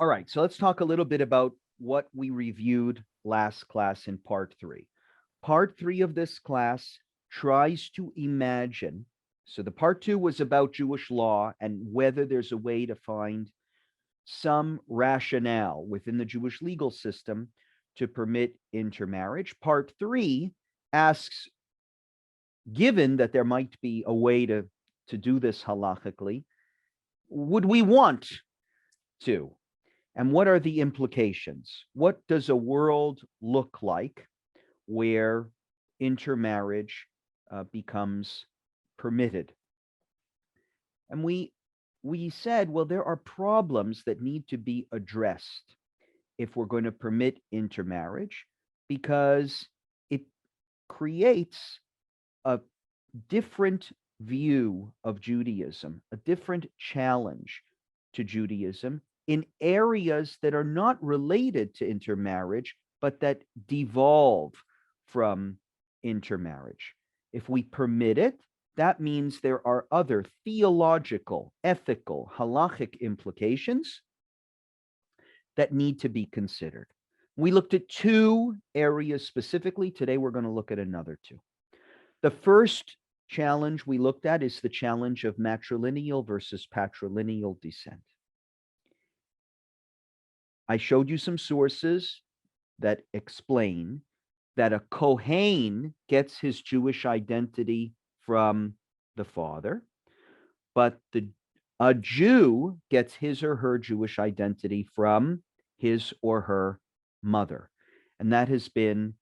All right, so let's talk a little bit about what we reviewed last class in part 3. Part 3 of this class tries to imagine. So the part 2 was about Jewish law and whether there's a way to find some rationale within the Jewish legal system to permit intermarriage. Part 3 asks, given that there might be a way to do this halachically, would we want to? And what are the implications? What does a world look like where intermarriage becomes permitted? And we said, well, there are problems that need to be addressed if we're going to permit intermarriage, because it creates a different view of Judaism, a different challenge to Judaism in areas that are not related to intermarriage, but that devolve from intermarriage. If we permit it, that means there are other theological, ethical, halachic implications that need to be considered. We looked at 2 areas specifically. Today, we're going to look at another 2. The first challenge we looked at is the challenge of matrilineal versus patrilineal descent. I showed you some sources that explain that a Kohen gets his Jewish identity from the father, but a Jew gets his or her Jewish identity from his or her mother. And that has been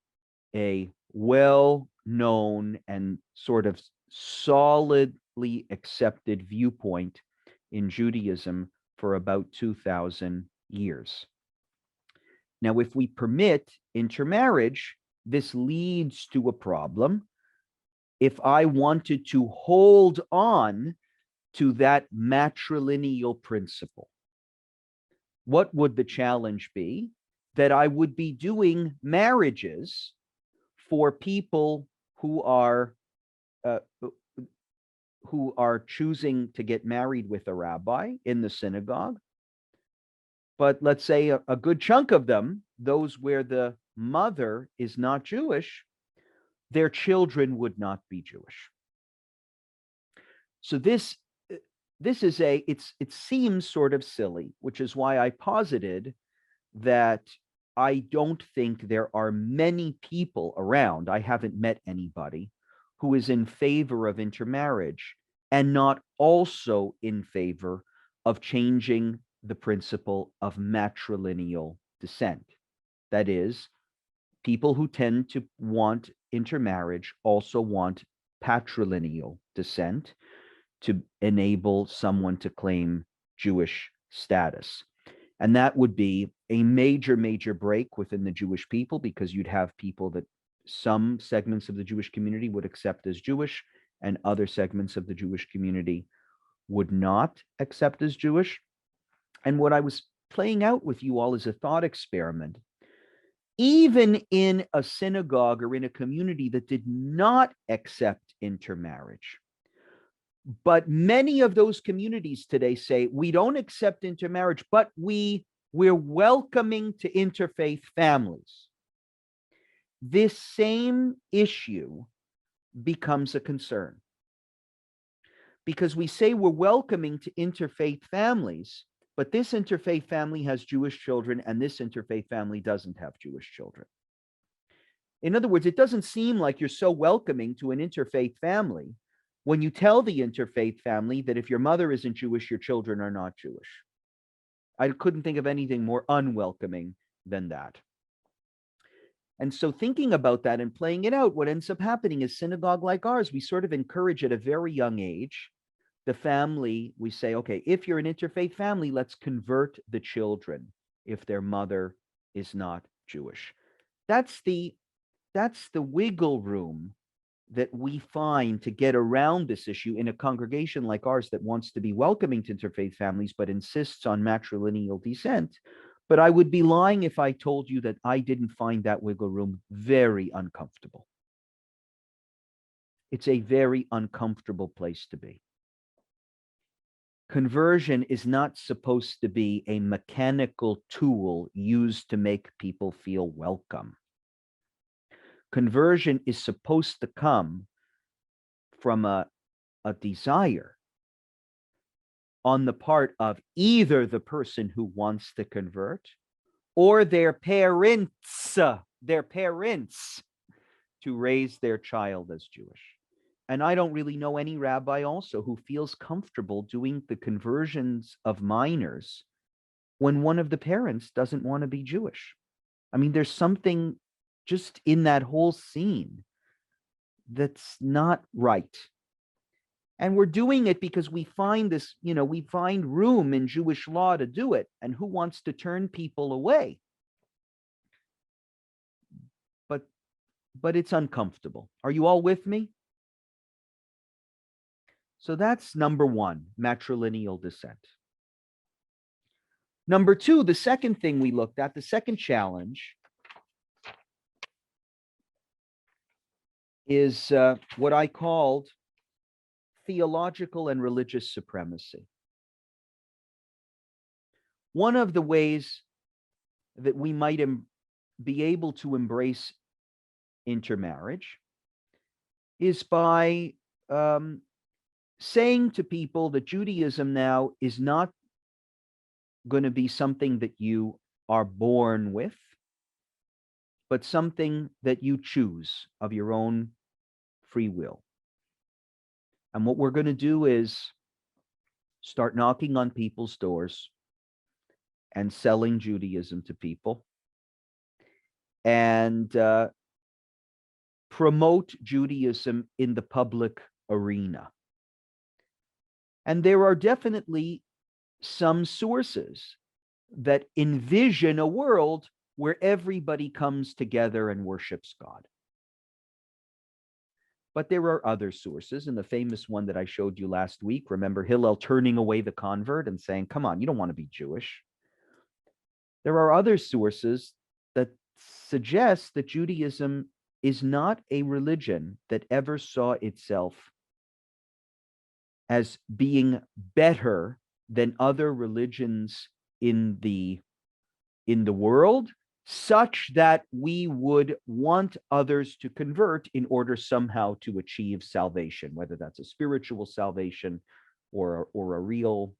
a well-known and sort of solidly accepted viewpoint in Judaism for about 2,000 years. Now, if we permit intermarriage, this leads to a problem. If I wanted to hold on to that matrilineal principle, what would the challenge be? That I would be doing marriages for people who are choosing to get married with a rabbi in the synagogue. But let's say a good chunk of them, those where the mother is not Jewish, their children would not be Jewish. So this is it seems sort of silly, which is why I posited that I don't think there are many people around, I haven't met anybody, who is in favor of intermarriage and not also in favor of changing the principle of matrilineal descent. That is, people who tend to want intermarriage also want patrilineal descent to enable someone to claim Jewish status. And that would be a major, major break within the Jewish people, because you'd have people that some segments of the Jewish community would accept as Jewish and other segments of the Jewish community would not accept as Jewish. And what I was playing out with you all is a thought experiment. Even in a synagogue or in a community that did not accept intermarriage, but many of those communities today say, we don't accept intermarriage, but we're welcoming to interfaith families. This same issue becomes a concern, because we say we're welcoming to interfaith families, but this interfaith family has Jewish children and this interfaith family doesn't have Jewish children. In other words, it doesn't seem like you're so welcoming to an interfaith family when you tell the interfaith family that if your mother isn't Jewish, your children are not Jewish. I couldn't think of anything more unwelcoming than that. And so thinking about that and playing it out, what ends up happening is synagogue like ours, we sort of encourage at a very young age, the family, we say, okay, if you're an interfaith family, let's convert the children if their mother is not Jewish. That's the wiggle room that we find to get around this issue in a congregation like ours that wants to be welcoming to interfaith families, but insists on matrilineal descent. But I would be lying if I told you that I didn't find that wiggle room very uncomfortable. It's a very uncomfortable place to be. Conversion is not supposed to be a mechanical tool used to make people feel welcome. Conversion is supposed to come from a desire on the part of either the person who wants to convert or their parents to raise their child as Jewish. And I don't really know any rabbi also who feels comfortable doing the conversions of minors when one of the parents doesn't want to be Jewish. I mean, there's something just in that whole scene that's not right. And we're doing it because we find this, we find room in Jewish law to do it. And who wants to turn people away? But it's uncomfortable. Are you all with me? So that's number one, matrilineal descent. Number two, the second thing we looked at, the second challenge, is what I called theological and religious supremacy. One of the ways that we might be able to embrace intermarriage is by saying to people that Judaism now is not going to be something that you are born with, but something that you choose of your own free will. And what we're going to do is start knocking on people's doors and selling Judaism to people and promote Judaism in the public arena. And there are definitely some sources that envision a world where everybody comes together and worships God. But there are other sources, and the famous one that I showed you last week, remember Hillel turning away the convert and saying, come on, you don't want to be Jewish. There are other sources that suggest that Judaism is not a religion that ever saw itself as being better than other religions in the world, such that we would want others to convert in order somehow to achieve salvation, whether that's a spiritual salvation or a real,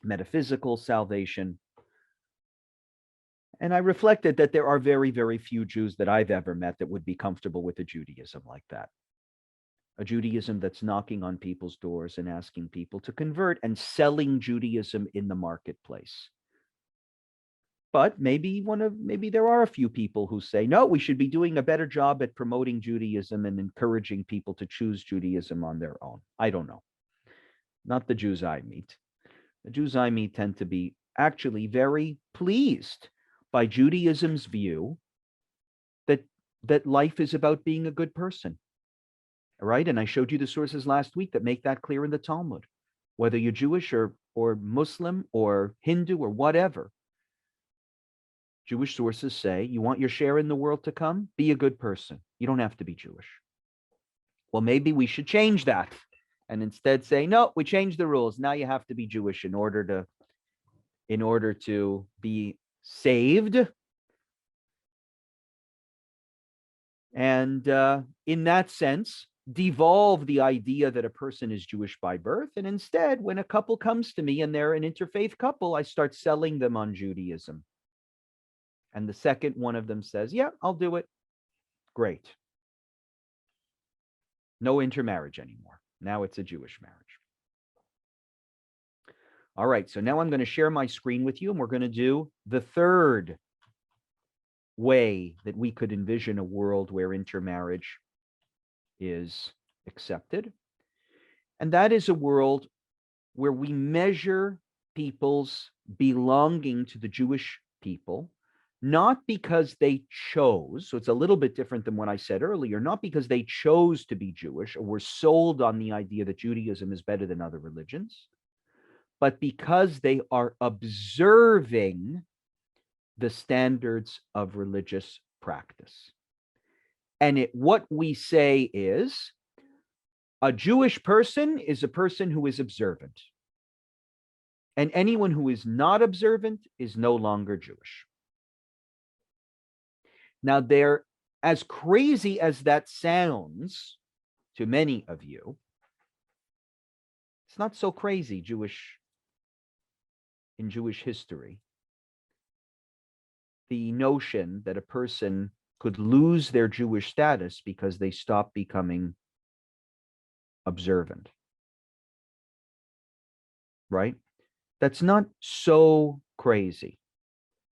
metaphysical salvation. And I reflected that there are very, very few Jews that I've ever met that would be comfortable with a Judaism like that. A Judaism that's knocking on people's doors and asking people to convert and selling Judaism in the marketplace. But maybe there are a few people who say, no, we should be doing a better job at promoting Judaism and encouraging people to choose Judaism on their own. I don't know. Not the Jews I meet. The Jews I meet tend to be actually very pleased by Judaism's view that life is about being a good person. All right. And I showed you the sources last week that make that clear in the Talmud. Whether you're Jewish or Muslim or Hindu or whatever, Jewish sources say, you want your share in the world to come? Be a good person. You don't have to be Jewish. Well, maybe we should change that and instead say, no, we changed the rules. Now you have to be Jewish in order to be saved. And in that sense, devolve the idea that a person is Jewish by birth. And instead, when a couple comes to me and they're an interfaith couple, I start selling them on Judaism. And the second one of them says, yeah, I'll do it. Great. No intermarriage anymore. Now it's a Jewish marriage. All right, so now I'm going to share my screen with you, and we're going to do the third way that we could envision a world where intermarriage is accepted. And that is a world where we measure people's belonging to the Jewish people, not because they chose, so it's a little bit different than what I said earlier, not because they chose to be Jewish or were sold on the idea that Judaism is better than other religions, but because they are observing the standards of religious practice. And what we say is, A Jewish person is a person who is observant. And anyone who is not observant is no longer Jewish. Now, as crazy as that sounds to many of you, it's not so crazy in Jewish history. The notion that a person could lose their Jewish status because they stop becoming observant. Right? That's not so crazy.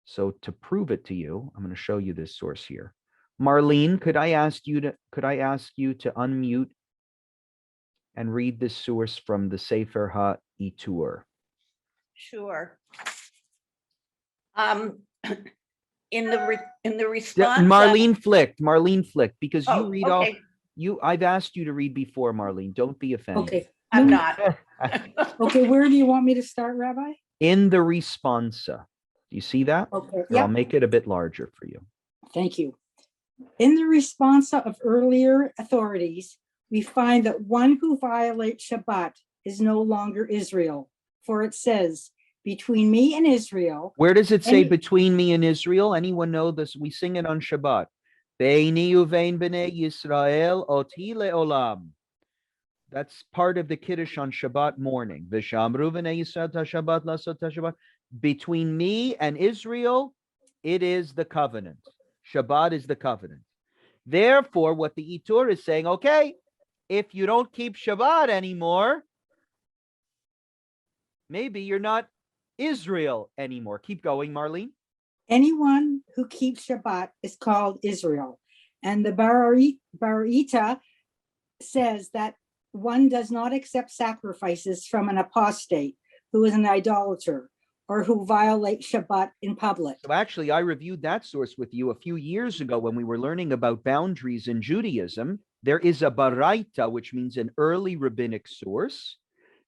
So to prove it to you, I'm going to show you this source here. Marlene, could I ask you to unmute and read this source from the Sefer HaItur? Sure. In the response, Marlene Flick, because you read okay. I've asked you to read before, Marlene. Don't be offended. Okay. I'm not. Okay, where do you want me to start, Rabbi? In the responsa. Do you see that? Okay. I'll make it a bit larger for you. Thank you. In the responsa of earlier authorities, we find that one who violates Shabbat is no longer Israel, for it says, between me and Israel. Where does it say between me and Israel? Anyone know this? We sing it on Shabbat. Beini uvein bnei Yisrael oti leolam. That's part of the Kiddush on Shabbat morning. V'shamru bnei Yisrael tashabat lasot tashabat. Between me and Israel, it is the covenant. Shabbat is the covenant. Therefore, what the Itur is saying, okay, if you don't keep Shabbat anymore, maybe you're not Israel anymore. Keep going, Marlene. Anyone who keeps Shabbat is called Israel. And the Baraita says that one does not accept sacrifices from an apostate who is an idolater or who violates Shabbat in public. So actually, I reviewed that source with you a few years ago when we were learning about boundaries in Judaism. There is a Baraita, which means an early rabbinic source,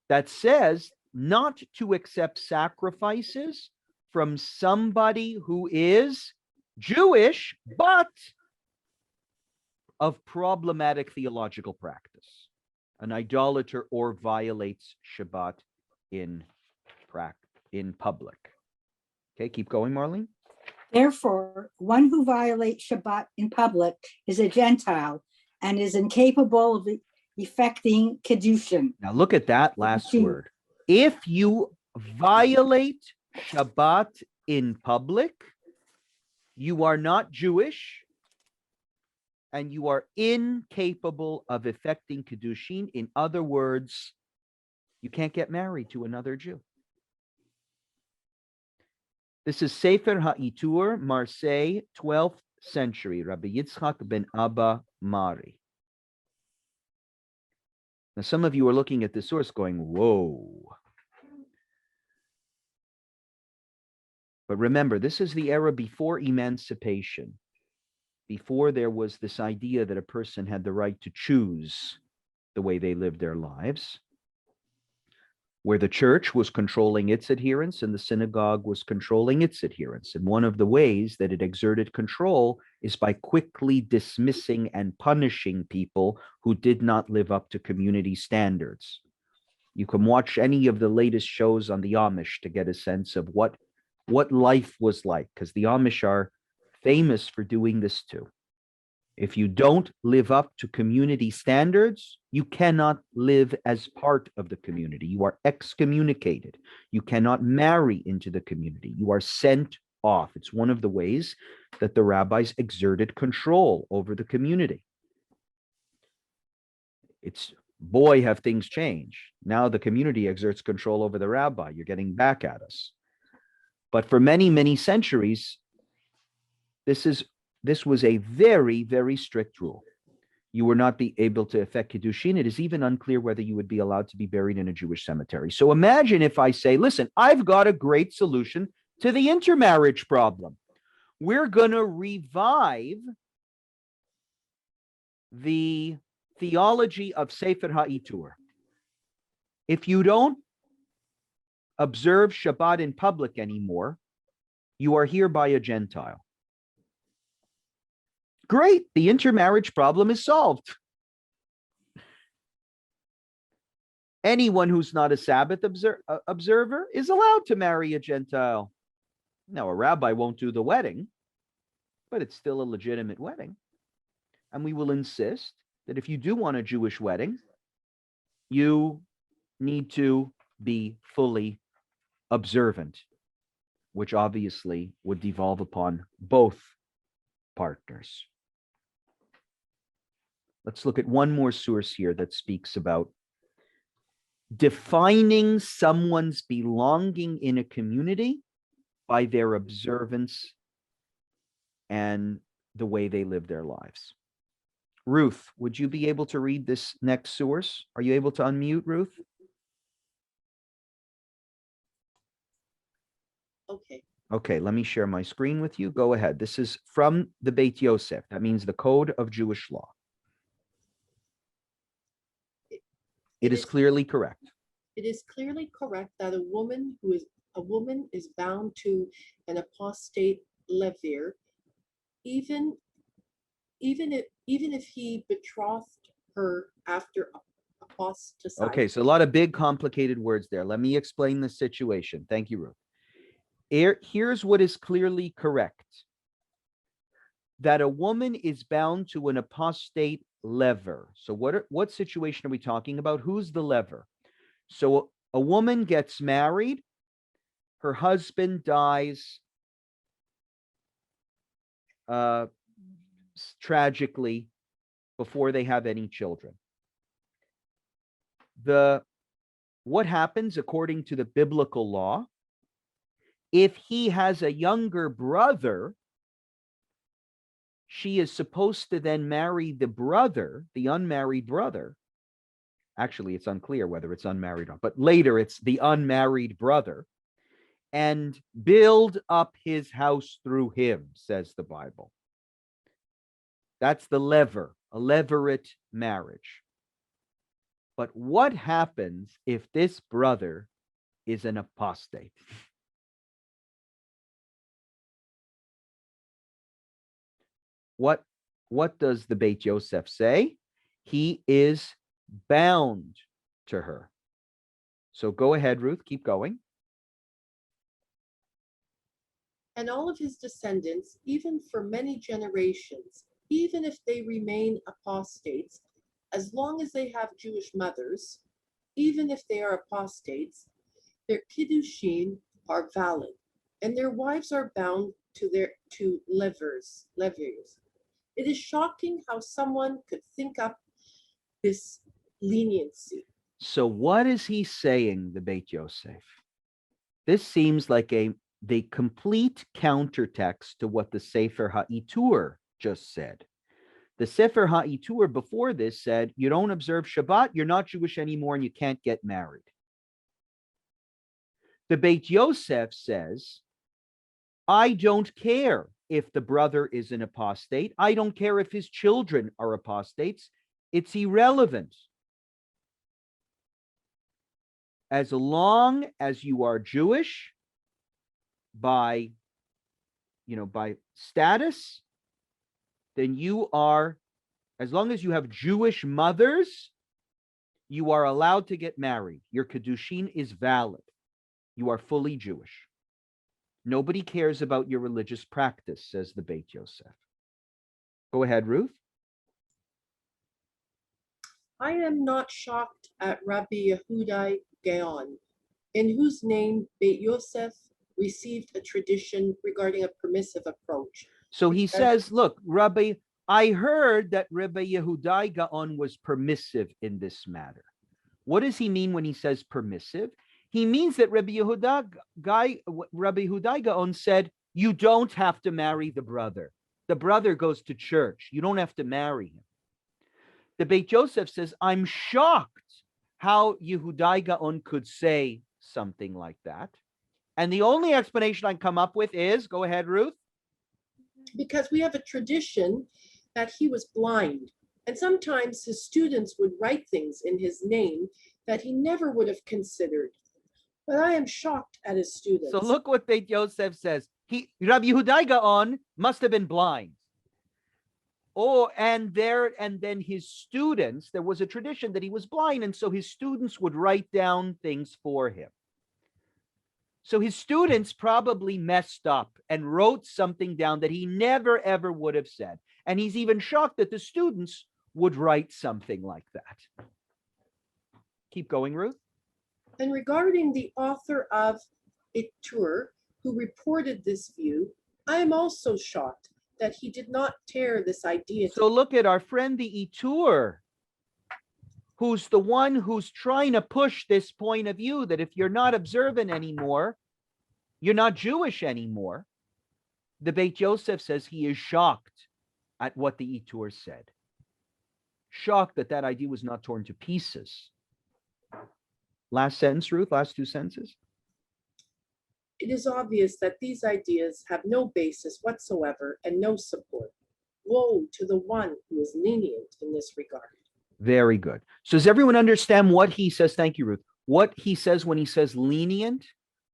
that says not to accept sacrifices from somebody who is Jewish, but of problematic theological practice, an idolater or violates Shabbat in public. Okay, keep going, Marlene. Therefore, one who violates Shabbat in public is a Gentile and is incapable of effecting Kiddushin. Now look at that last word. If you violate Shabbat in public, you are not Jewish and you are incapable of effecting Kiddushin. In other words, you can't get married to another Jew. This is Sefer HaItur, Marseille, 12th century, Rabbi Yitzchak ben Abba Mari. Now, some of you are looking at this source going, whoa. But remember, this is the era before emancipation, before there was this idea that a person had the right to choose the way they lived their lives, where the church was controlling its adherents and the synagogue was controlling its adherents. And one of the ways that it exerted control is by quickly dismissing and punishing people who did not live up to community standards. You can watch any of the latest shows on the Amish to get a sense of what life was like, because the Amish are famous for doing this too. If you don't live up to community standards, you cannot live as part of the community. You are excommunicated. You cannot marry into the community. You are sent off. It's one of the ways that the rabbis exerted control over the community. It's, boy, have things changed. Now the community exerts control over the rabbi. You're getting back at us. But for many, many centuries, this was a very, very strict rule. You were not able to effect Kiddushin. It is even unclear whether you would be allowed to be buried in a Jewish cemetery. So imagine if I say, listen, I've got a great solution to the intermarriage problem. We're going to revive the theology of Sefer HaItur. If you don't observe Shabbat in public anymore, you are hereby a Gentile. Great, the intermarriage problem is solved. Anyone who's not a Sabbath observer is allowed to marry a Gentile. Now, a rabbi won't do the wedding, but it's still a legitimate wedding. And we will insist that if you do want a Jewish wedding, you need to be fully observant, which obviously would devolve upon both partners. Let's look at one more source here that speaks about defining someone's belonging in a community by their observance and the way they live their lives. Ruth, would you be able to read this next source? Are you able to unmute, Ruth? Okay. Okay, let me share my screen with you. Go ahead. This is from the Beit Yosef. That means the Code of Jewish Law. It is clearly correct. It is clearly correct that a woman is bound to an apostate levir, even if he betrothed her after apostatizing. Okay, so a lot of big, complicated words there. Let me explain the situation. Thank you, Ruth. Here's what is clearly correct. That a woman is bound to an apostate lever. So what situation are we talking about? Who's the lever? So a woman gets married, her husband dies tragically before they have any children. What happens according to the biblical law? If he has a younger brother, she is supposed to then marry the brother, the unmarried brother. Actually, it's unclear whether it's unmarried or not, but later it's the unmarried brother, and build up his house through him, says the Bible. That's the lever, a levirate marriage. But what happens if this brother is an apostate? What does the Beit Yosef say? He is bound to her. So go ahead, Ruth, keep going. And all of his descendants, even for many generations, even if they remain apostates, as long as they have Jewish mothers, even if they are apostates, their kiddushin are valid, and their wives are bound to levirs. It is shocking how someone could think up this leniency. So what is he saying, the Beit Yosef? This seems like the complete countertext to what the Sefer HaItur just said. The Sefer HaItur before this said, you don't observe Shabbat, you're not Jewish anymore, and you can't get married. The Beit Yosef says, I don't care if the brother is an apostate. I don't care if his children are apostates. It's irrelevant. As long as you are Jewish by status, then you are, as long as you have Jewish mothers, you are allowed to get married. Your Kiddushin is valid. You are fully Jewish. Nobody cares about your religious practice, says the Beit Yosef. Go ahead, Ruth. I am not shocked at Rabbi Yehudai Gaon, in whose name Beit Yosef received a tradition regarding a permissive approach. So he says, look, Rabbi, I heard that Rabbi Yehudai Gaon was permissive in this matter. What does he mean when he says permissive? He means that Rabbi Yehudai Gaon said, you don't have to marry the brother. The brother goes to church. You don't have to marry him. The Beit Yosef says, I'm shocked how Yehudai Gaon could say something like that. And the only explanation I come up with is, go ahead, Ruth. Because we have a tradition that he was blind. And sometimes his students would write things in his name that he never would have considered. But I am shocked at his students. So look what Beit Yosef says. Rabbi Yehudai Gaon must have been blind. Oh, and then his students, there was a tradition that he was blind, and so his students would write down things for him. So his students probably messed up and wrote something down that he never ever would have said. And he's even shocked that the students would write something like that. Keep going, Ruth. And regarding the author of Itur, who reported this view, I am also shocked that he did not tear this idea. So look at our friend the Itur, who's the one who's trying to push this point of view that if you're not observant anymore, you're not Jewish anymore. The Beit Yosef says he is shocked at what the Itur said. Shocked that that idea was not torn to pieces. Last sentence, Ruth, last two sentences. It is obvious that these ideas have no basis whatsoever and no support. Woe to the one who is lenient in this regard. Very good. So does everyone understand what he says? Thank you, Ruth. What he says when he says lenient?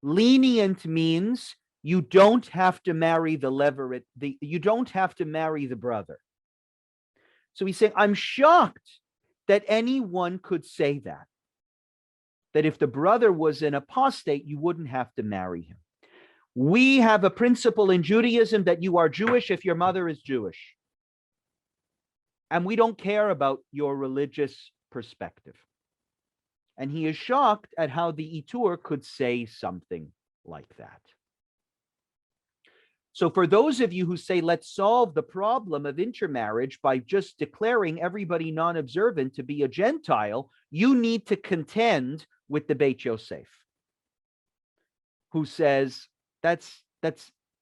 Lenient means you don't have to marry the levirate, you don't have to marry the brother. So he's saying, I'm shocked that anyone could say that. That if the brother was an apostate, you wouldn't have to marry him. We have a principle in Judaism that you are Jewish if your mother is Jewish. And we don't care about your religious perspective. And he is shocked at how the Itur could say something like that. So for those of you who say, let's solve the problem of intermarriage by just declaring everybody non-observant to be a Gentile, you need to contend with the Beit Yosef, who says that's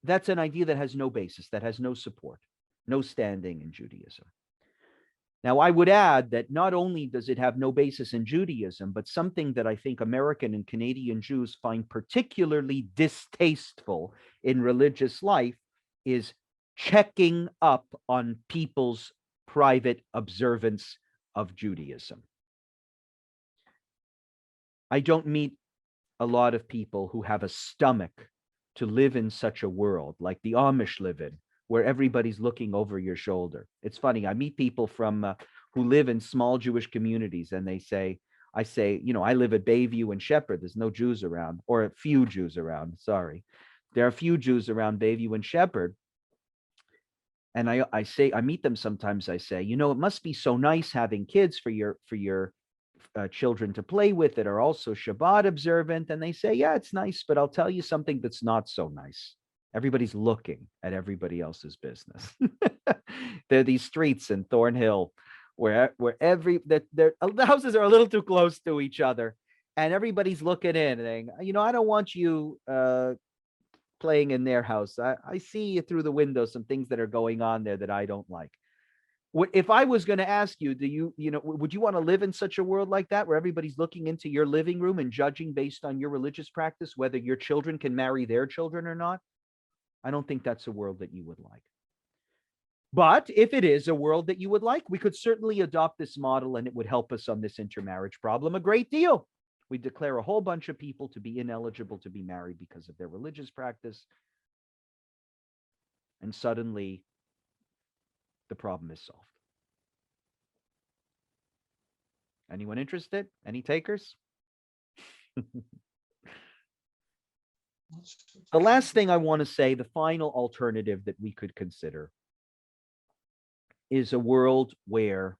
an idea that has no basis, that has no support, no standing in Judaism. Now, I would add that not only does it have no basis in Judaism, but something that I think American and Canadian Jews find particularly distasteful in religious life is checking up on people's private observance of Judaism. I don't meet a lot of people who have a stomach to live in such a world like the Amish live in, where everybody's looking over your shoulder. It's funny. I meet people from who live in small Jewish communities, and I say, I live at Bayview and Shepherd. There's no Jews around, or a few Jews around. Sorry, there are a few Jews around Bayview and Shepherd. And I meet them sometimes. I say, it must be so nice having kids for your children to play with that are also Shabbat observant. And they say, yeah, it's nice, but I'll tell you something that's not so nice. Everybody's looking at everybody else's business. There are these streets in Thornhill where the houses are a little too close to each other, and everybody's looking in and saying, I don't want you playing in their house. I see through the window some things that are going on there that I don't like. If I was going to ask you, would you want to live in such a world like that, where everybody's looking into your living room and judging based on your religious practice whether your children can marry their children or not? I don't think that's a world that you would like. But if it is a world that you would like, we could certainly adopt this model, and it would help us on this intermarriage problem a great deal. We declare a whole bunch of people to be ineligible to be married because of their religious practice, and suddenly the problem is solved. Anyone interested? Any takers? The last thing I want to say, the final alternative that we could consider, is a world where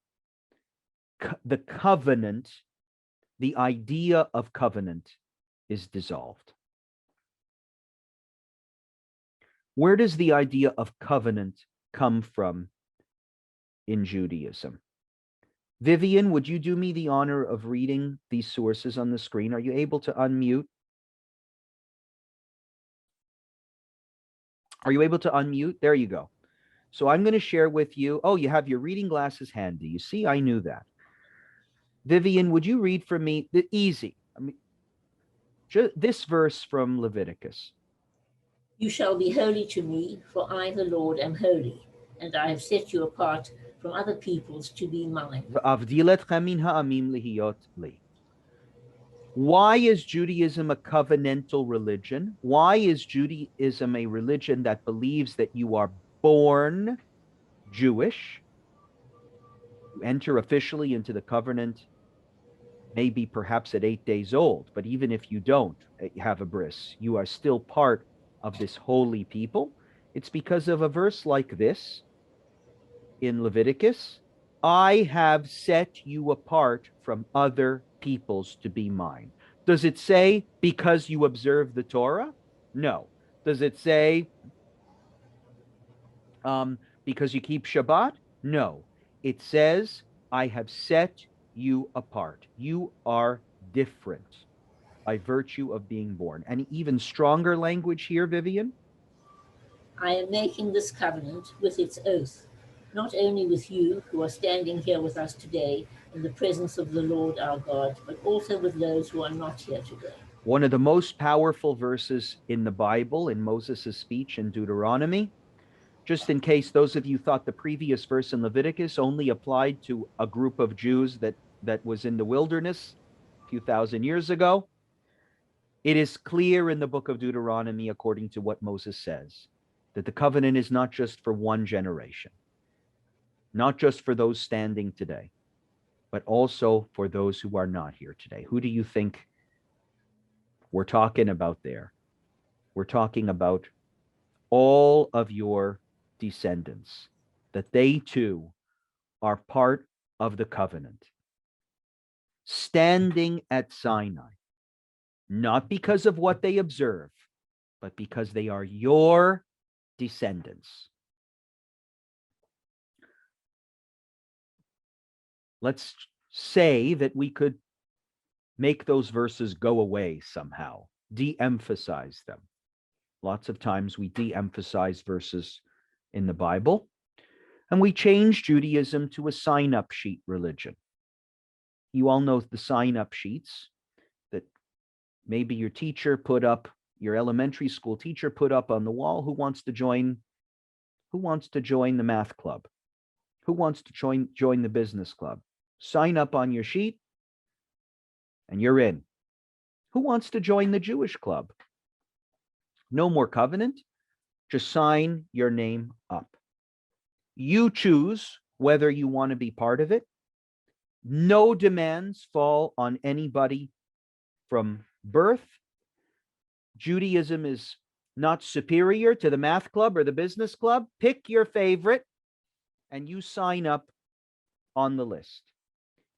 the covenant, the idea of covenant, is dissolved. Where does the idea of covenant come from in Judaism? Vivian, would you do me the honor of reading these sources on the screen? Are you able to unmute? Are you able to unmute? There you go. So I'm going to share with you. Oh, you have your reading glasses handy. You see, I knew that. Vivian, would you read for me the easy? This verse from Leviticus. You shall be holy to me, for I, the Lord, am holy, and I have set you apart from other peoples to be mine. Why is Judaism a covenantal religion? Why is Judaism a religion that believes that you are born Jewish enter officially into the covenant maybe perhaps at 8 days old, but even if you don't have a bris, you are still part of this holy people. It's because of a verse like this in Leviticus: I have set you apart from other peoples to be mine. Does it say because you observe the Torah? No. Does it say because you keep Shabbat? No. It says, I have set you apart. You are different by virtue of being born. And even stronger language here, Vivian. I am making this covenant with its oath, not only with you who are standing here with us today in the presence of the Lord our God, but also with those who are not here today. One of the most powerful verses in the Bible, in Moses' speech in Deuteronomy. Just in case those of you thought the previous verse in Leviticus only applied to a group of Jews that was in the wilderness a few thousand years ago, it is clear in the book of Deuteronomy, according to what Moses says, that the covenant is not just for one generation, not just for those standing today, but also for those who are not here today. Who do you think we're talking about there? We're talking about all of your descendants, that they too are part of the covenant, standing at Sinai, not because of what they observe, but because they are your descendants. Let's say that we could make those verses go away somehow, de-emphasize them. Lots of times we de-emphasize verses in the Bible, and we change Judaism to a sign-up sheet religion. You all know the sign-up sheets that maybe your teacher put up, your elementary school teacher put up on the wall. Who wants to join the math club? Who wants to join the business club? Sign up on your sheet and you're in. Who wants to join the Jewish club? No more covenant. Just sign your name up. You choose whether you want to be part of it. No demands fall on anybody from birth. Judaism is not superior to the math club or the business club. Pick your favorite and you sign up on the list.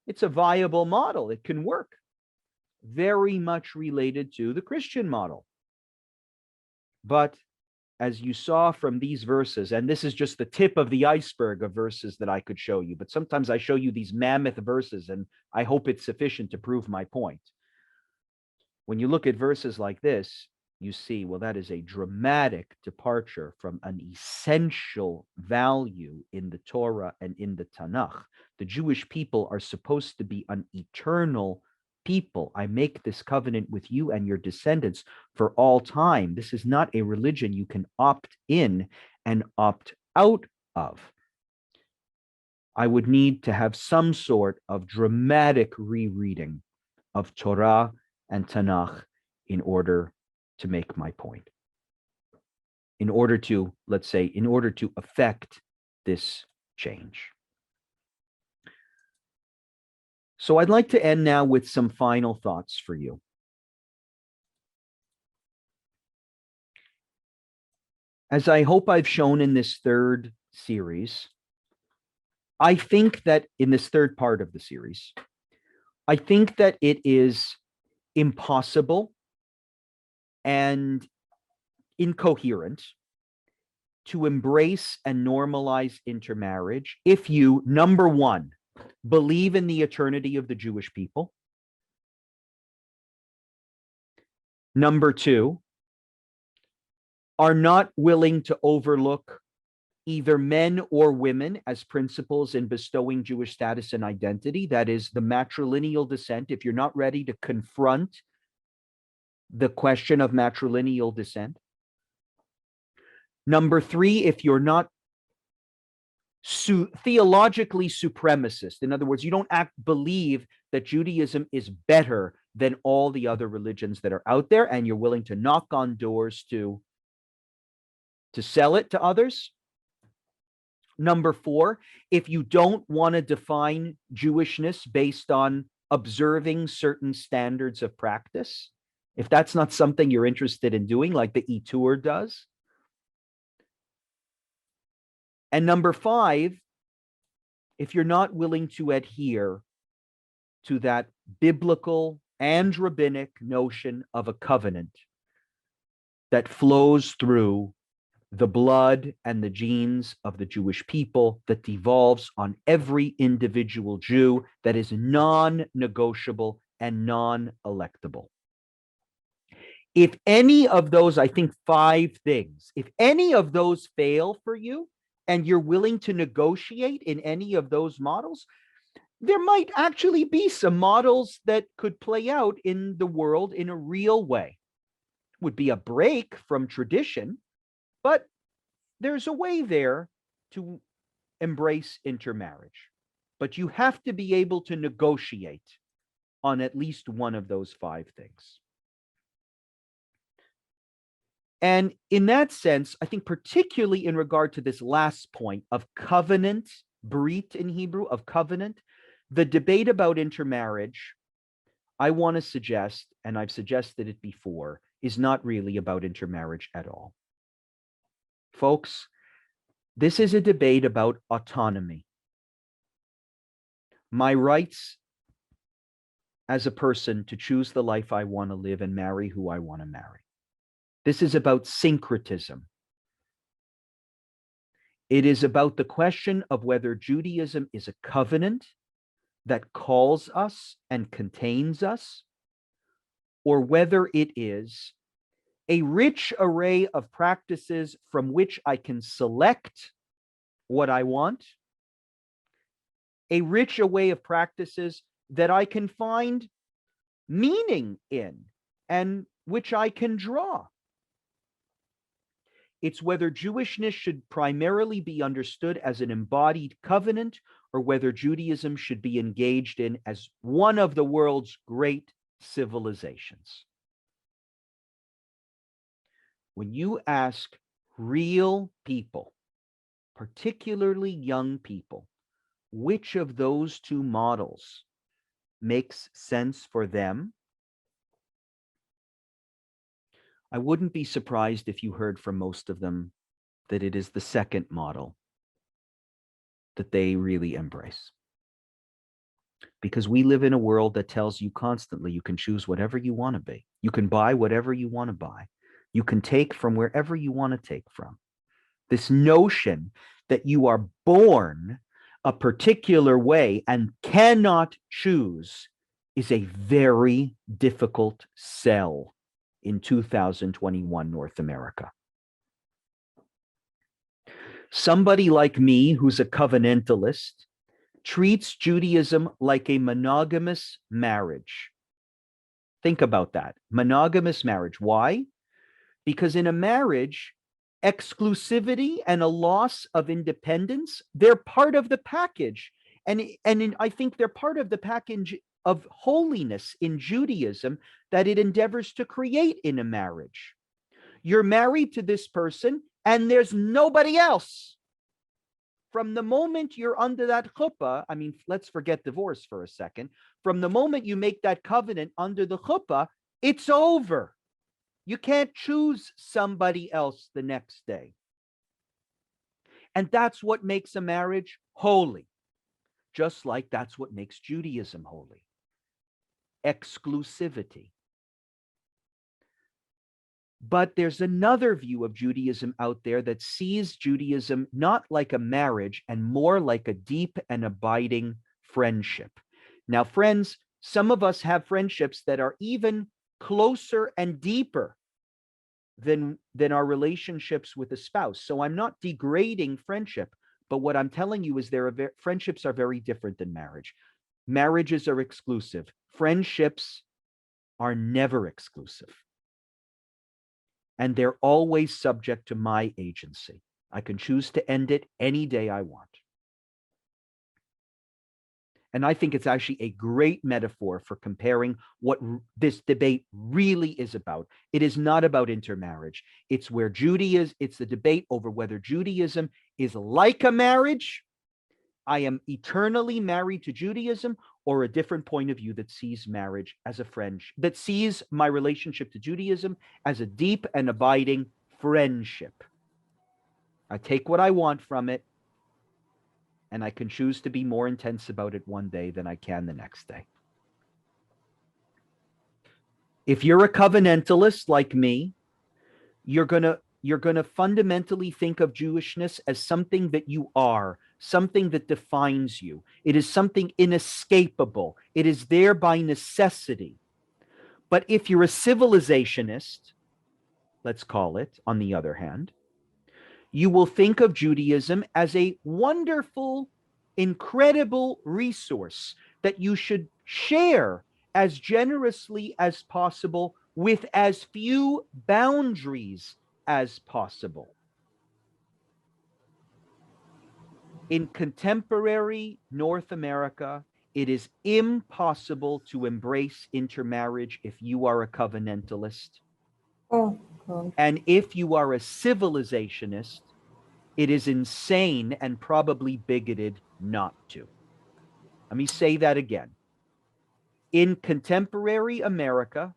It's a viable model. It can work. Very much related to the Christian model. But as you saw from these verses, and this is just the tip of the iceberg of verses that I could show you, but sometimes I show you these mammoth verses and I hope it's sufficient to prove my point. When you look at verses like this, you see, well, that is a dramatic departure from an essential value in the Torah and in the Tanakh. The Jewish people are supposed to be an eternal people. I make this covenant with you and your descendants for all time. This is not a religion you can opt in and opt out of. I would need to have some sort of dramatic rereading of Torah and Tanakh in order to make my point. In order to, let's say, in order to affect this change. So I'd like to end now with some final thoughts for you. As I hope I've shown in this third series, I think that in this third part of the series, I think that it is impossible and incoherent to embrace and normalize intermarriage if you, number one, believe in the eternity of the Jewish people. Number two, are not willing to overlook either men or women as principles in bestowing Jewish status and identity. That is the matrilineal descent. If you're not ready to confront the question of matrilineal descent. Number three, if you're not theologically supremacist, in other words, you don't believe that Judaism is better than all the other religions that are out there, and you're willing to knock on doors to sell it to others. Number 4, if you don't want to define Jewishness based on observing certain standards of practice, if that's not something you're interested in doing, like the Itur does. And number 5, if you're not willing to adhere to that biblical and rabbinic notion of a covenant that flows through the blood and the genes of the Jewish people, that devolves on every individual Jew, that is non-negotiable and non-electable. If any of those, I think 5 things, if any of those fail for you and you're willing to negotiate in any of those models, there might actually be some models that could play out in the world in a real way. Would be a break from tradition, but there's a way there to embrace intermarriage. But you have to be able to negotiate on at least one of those 5 things. And in that sense, I think particularly in regard to this last point of covenant, brit in Hebrew, of covenant, the debate about intermarriage, I want to suggest, and I've suggested it before, is not really about intermarriage at all. Folks, this is a debate about autonomy. My rights as a person to choose the life I want to live and marry who I want to marry. This is about syncretism. It is about the question of whether Judaism is a covenant that calls us and contains us, or whether it is a rich array of practices from which I can select what I want, a rich array of practices that I can find meaning in and which I can draw. It's whether Jewishness should primarily be understood as an embodied covenant, or whether Judaism should be engaged in as one of the world's great civilizations. When you ask real people, particularly young people, which of those 2 models makes sense for them, I wouldn't be surprised if you heard from most of them that it is the second model that they really embrace. Because we live in a world that tells you constantly you can choose whatever you want to be. You can buy whatever you want to buy. You can take from wherever you want to take from. This notion that you are born a particular way and cannot choose is a very difficult sell in 2021 North America. Somebody like me, who's a covenantalist, treats Judaism like a monogamous marriage. Think about that. Monogamous marriage. Why? Because in a marriage, exclusivity and a loss of independence, they're part of the package. And I think they're part of the package of holiness in Judaism that it endeavors to create in a marriage. You're married to this person and there's nobody else. From the moment you're under that chuppah, I mean, let's forget divorce for a second. From the moment you make that covenant under the chuppah, it's over. You can't choose somebody else the next day. And that's what makes a marriage holy. Just like that's what makes Judaism holy. Exclusivity. But there's another view of Judaism out there that sees Judaism not like a marriage and more like a deep and abiding friendship. Now, friends, some of us have friendships that are even closer and deeper than our relationships with a spouse. So I'm not degrading friendship, but what I'm telling you is friendships are very different than marriage. Marriages are exclusive. Friendships are never exclusive. And they're always subject to my agency. I can choose to end it any day I want. And I think it's actually a great metaphor for comparing what this debate really is about. It is not about intermarriage. It's where Judaism, it's the debate over whether Judaism is like a marriage. I am eternally married to Judaism, or a different point of view that sees marriage as a friendship, that sees my relationship to Judaism as a deep and abiding friendship. I take what I want from it, and I can choose to be more intense about it one day than I can the next day. If you're a covenantalist like me, you're gonna fundamentally think of Jewishness as something that you are, something that defines you. It is something inescapable. It is there by necessity. But if you're a civilizationist, let's call it, on the other hand, you will think of Judaism as a wonderful, incredible resource that you should share as generously as possible with as few boundaries as possible. In contemporary North America, it is impossible to embrace intermarriage if you are a covenantalist. Oh, God. And if you are a civilizationist, it is insane and probably bigoted not to. Let me say that again. In contemporary America,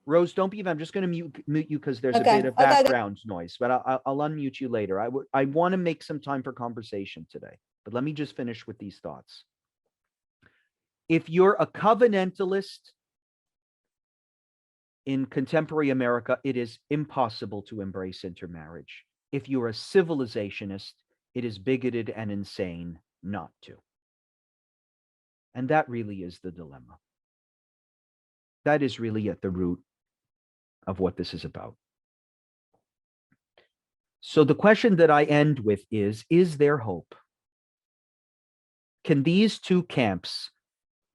Rose, don't be, I'm just going to mute you because there's a bit of background noise, but I'll unmute you later. I want to make some time for conversation today, but let me just finish with these thoughts. If you're a covenantalist in contemporary America, it is impossible to embrace intermarriage. If you're a civilizationist, it is bigoted and insane not to. And that really is the dilemma. That is really at the root of what this is about. So the question that I end with is there hope? Can these two camps,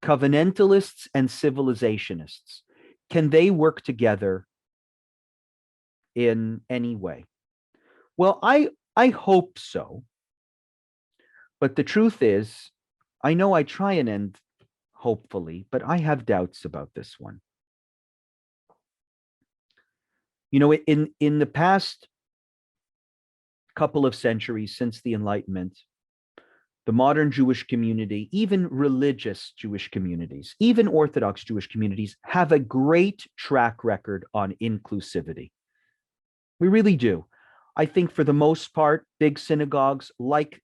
covenantalists and civilizationists, can they work together in any way? Well, I hope so. But the truth is, I know I try and end hopefully, but I have doubts about this one. You know, in the past couple of centuries since the Enlightenment, the modern Jewish community, even religious Jewish communities, even Orthodox Jewish communities, have a great track record on inclusivity. We really do. I think for the most part, big synagogues like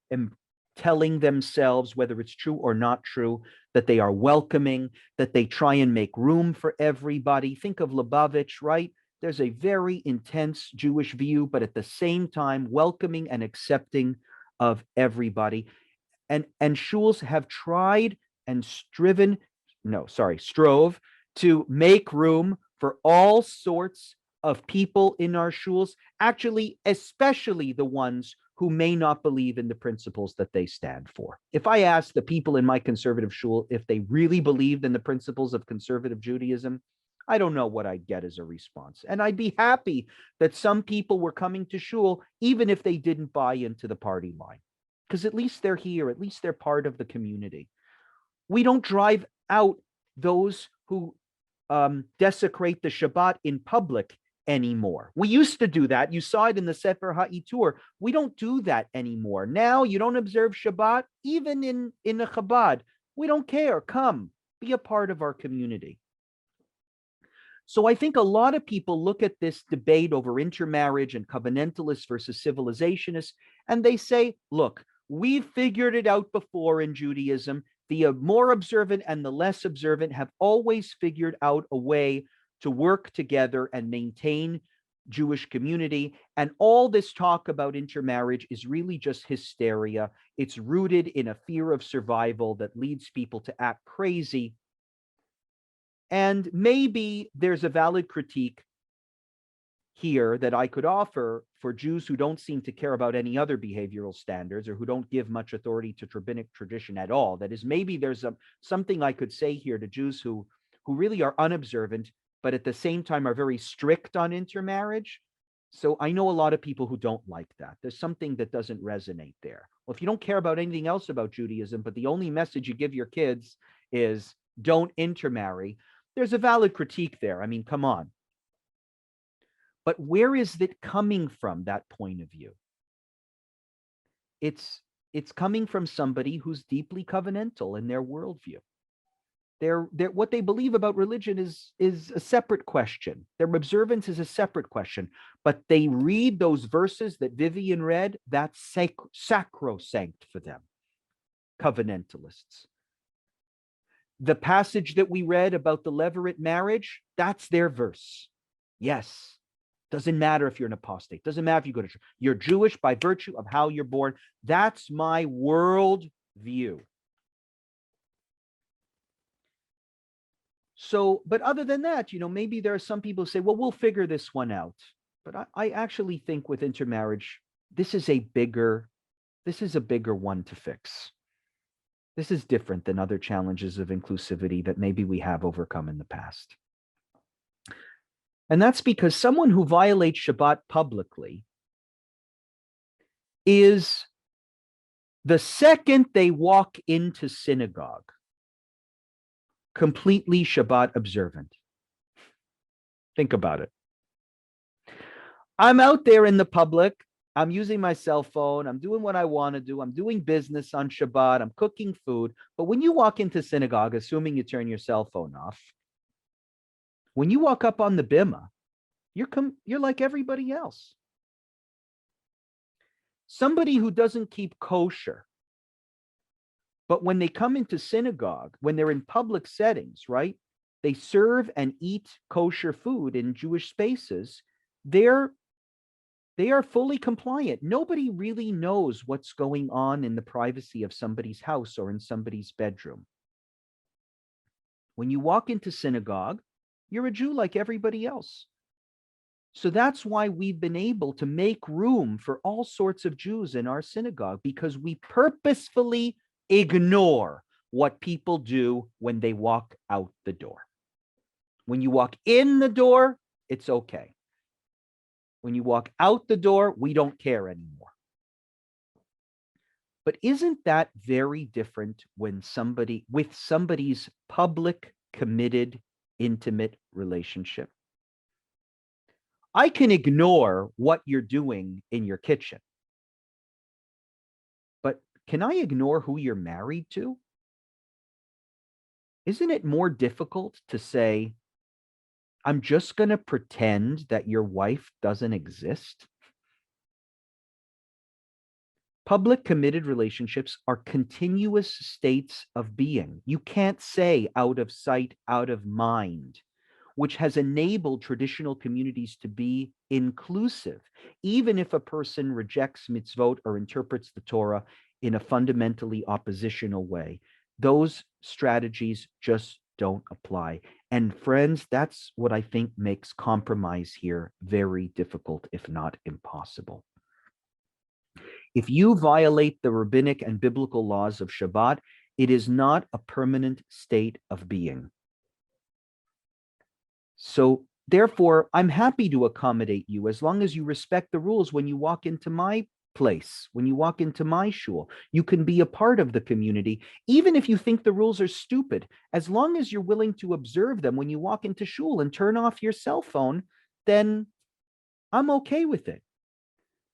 telling themselves, whether it's true or not true, that they are welcoming, that they try and make room for everybody. Think of Lubavitch, right? There's a very intense Jewish view, but at the same time, welcoming and accepting of everybody. And shuls have tried and strove to make room for all sorts of people in our shuls, actually, especially the ones who may not believe in the principles that they stand for. If I asked the people in my conservative shul if they really believed in the principles of conservative Judaism, I don't know what I'd get as a response. And I'd be happy that some people were coming to shul, even if they didn't buy into the party line, because at least they're here, at least they're part of the community. We don't drive out those who desecrate the Shabbat in public anymore. We used to do that. You saw it in the Sefer HaItur. We don't do that anymore. Now you don't observe Shabbat, even in a Chabad. We don't care. Come, be a part of our community. So I think a lot of people look at this debate over intermarriage and covenantalists versus civilizationists, and they say, look, we've figured it out before in Judaism. The more observant and the less observant have always figured out a way to work together and maintain Jewish community. And all this talk about intermarriage is really just hysteria. It's rooted in a fear of survival that leads people to act crazy. And maybe there's a valid critique here that I could offer for Jews who don't seem to care about any other behavioral standards or who don't give much authority to rabbinic tradition at all. That is, maybe there's something I could say here to Jews who really are unobservant, but at the same time are very strict on intermarriage. So I know a lot of people who don't like that. There's something that doesn't resonate there. Well, if you don't care about anything else about Judaism, but the only message you give your kids is don't intermarry, there's a valid critique there. I mean, come on. But where is it coming from, that point of view? It's coming from somebody who's deeply covenantal in their worldview. What they believe about religion is a separate question. Their observance is a separate question. But they read those verses that Vivian read, that's sacrosanct for them, covenantalists. The passage that we read about the levirate marriage, that's their verse. Yes. Doesn't matter if you're an apostate. Doesn't matter if you go to church. You're Jewish by virtue of how you're born. That's my world view. So, but other than that, maybe there are some people who say, well, we'll figure this one out. But I actually think with intermarriage, this is a bigger one to fix. This is different than other challenges of inclusivity that maybe we have overcome in the past. And that's because someone who violates Shabbat publicly is, the second they walk into synagogue, completely Shabbat observant. Think about it. I'm out there in the public. I'm using my cell phone. I'm doing what I want to do. I'm doing business on Shabbat. I'm cooking food. But when you walk into synagogue, assuming you turn your cell phone off, when you walk up on the bima, you're like everybody else. Somebody who doesn't keep kosher, but when they come into synagogue, when they're in public settings, right, they serve and eat kosher food in Jewish spaces, they are fully compliant. Nobody really knows what's going on in the privacy of somebody's house or in somebody's bedroom. When you walk into synagogue, you're a Jew like everybody else. So that's why we've been able to make room for all sorts of Jews in our synagogue, because we purposefully ignore what people do when they walk out the door. When you walk in the door, it's okay. When you walk out the door, we don't care anymore. But isn't that very different when with somebody's public, committed, intimate relationship? I can ignore what you're doing in your kitchen, but can I ignore who you're married to? Isn't it more difficult to say, I'm just going to pretend that your wife doesn't exist? Public committed relationships are continuous states of being. You can't say out of sight, out of mind, which has enabled traditional communities to be inclusive, even if a person rejects mitzvot or interprets the Torah in a fundamentally oppositional way. Those strategies just don't apply. And friends, that's what I think makes compromise here very difficult, if not impossible. If you violate the rabbinic and biblical laws of Shabbat, it is not a permanent state of being. So therefore, I'm happy to accommodate you as long as you respect the rules when you walk into my place, when you walk into my shul. You can be a part of the community, even if you think the rules are stupid. As long as you're willing to observe them when you walk into shul and turn off your cell phone, then I'm okay with it.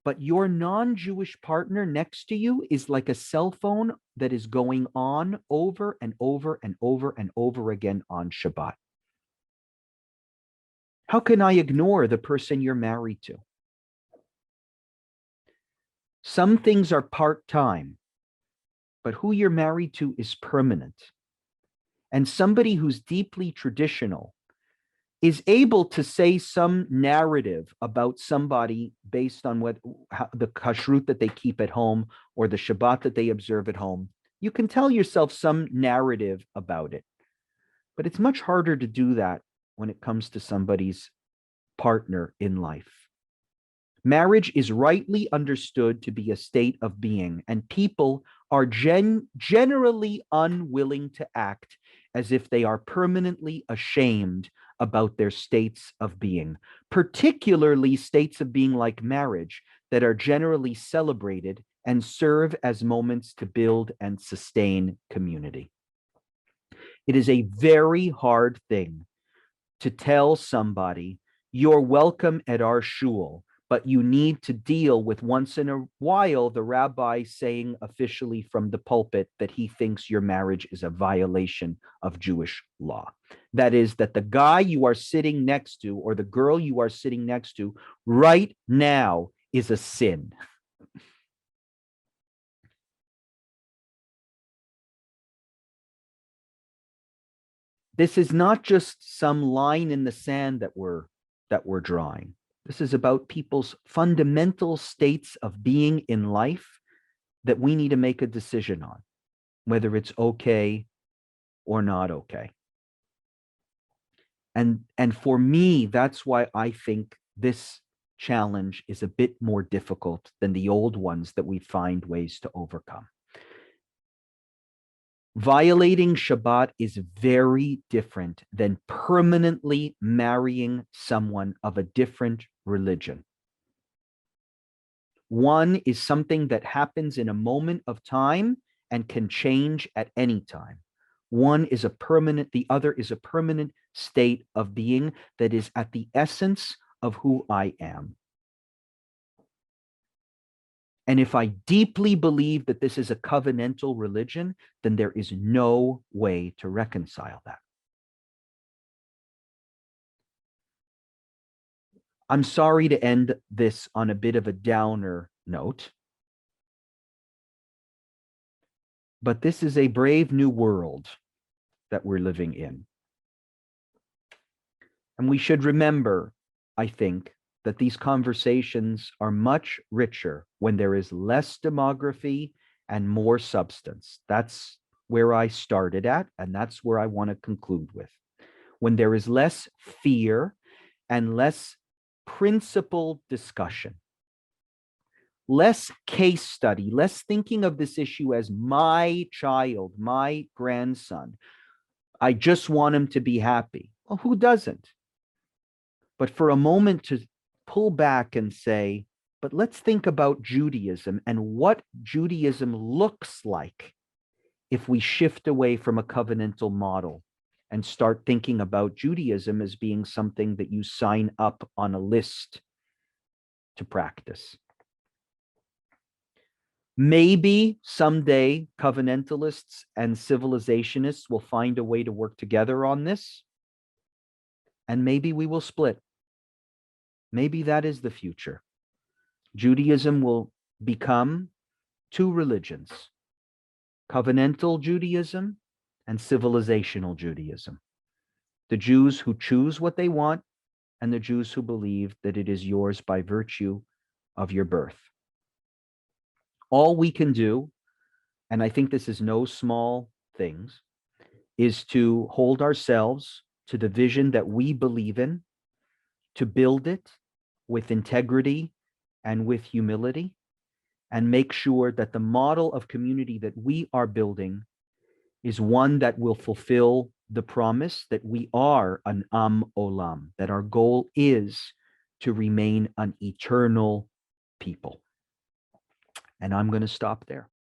But your non-Jewish partner next to you is like a cell phone that is going on over and over and over and over again on Shabbat. How can I ignore the person you're married to? Some things are part-time, but who you're married to is permanent. And somebody who's deeply traditional is able to say some narrative about somebody based on the kashrut that they keep at home or the Shabbat that they observe at home. You can tell yourself some narrative about it, but it's much harder to do that when it comes to somebody's partner in life. Marriage is rightly understood to be a state of being, and people are generally unwilling to act as if they are permanently ashamed about their states of being, particularly states of being like marriage that are generally celebrated and serve as moments to build and sustain community. It is a very hard thing to tell somebody, you're welcome at our shul, but you need to deal with once in a while the rabbi saying officially from the pulpit that he thinks your marriage is a violation of Jewish law. That is, that the guy you are sitting next to or the girl you are sitting next to right now is a sin. This is not just some line in the sand that we're drawing. This is about people's fundamental states of being in life that we need to make a decision on, whether it's okay or not okay. And for me, that's why I think this challenge is a bit more difficult than the old ones that we find ways to overcome. Violating Shabbat is very different than permanently marrying someone of a different religion. One is something that happens in a moment of time and can change at any time. One is a permanent, the other is a permanent state of being that is at the essence of who I am. And if I deeply believe that this is a covenantal religion, then there is no way to reconcile that. I'm sorry to end this on a bit of a downer note, but this is a brave new world that we're living in. And we should remember, I think, that these conversations are much richer when there is less demography and more substance. That's where I started at, and that's where I want to conclude with. When there is less fear and less principled discussion, less case study, less thinking of this issue as my child, my grandson. I just want him to be happy. Well, who doesn't? But for a moment to pull back and say, but let's think about Judaism and what Judaism looks like if we shift away from a covenantal model and start thinking about Judaism as being something that you sign up on a list to practice. Maybe someday covenantalists and civilizationists will find a way to work together on this, and maybe we will split. Maybe that is the future. Judaism will become two religions, covenantal Judaism and civilizational Judaism. The Jews who choose what they want and the Jews who believe that it is yours by virtue of your birth. All we can do, and I think this is no small things, is to hold ourselves to the vision that we believe in, to build it with integrity and with humility, and make sure that the model of community that we are building is one that will fulfill the promise that we are an Am Olam, that our goal is to remain an eternal people. And I'm going to stop there.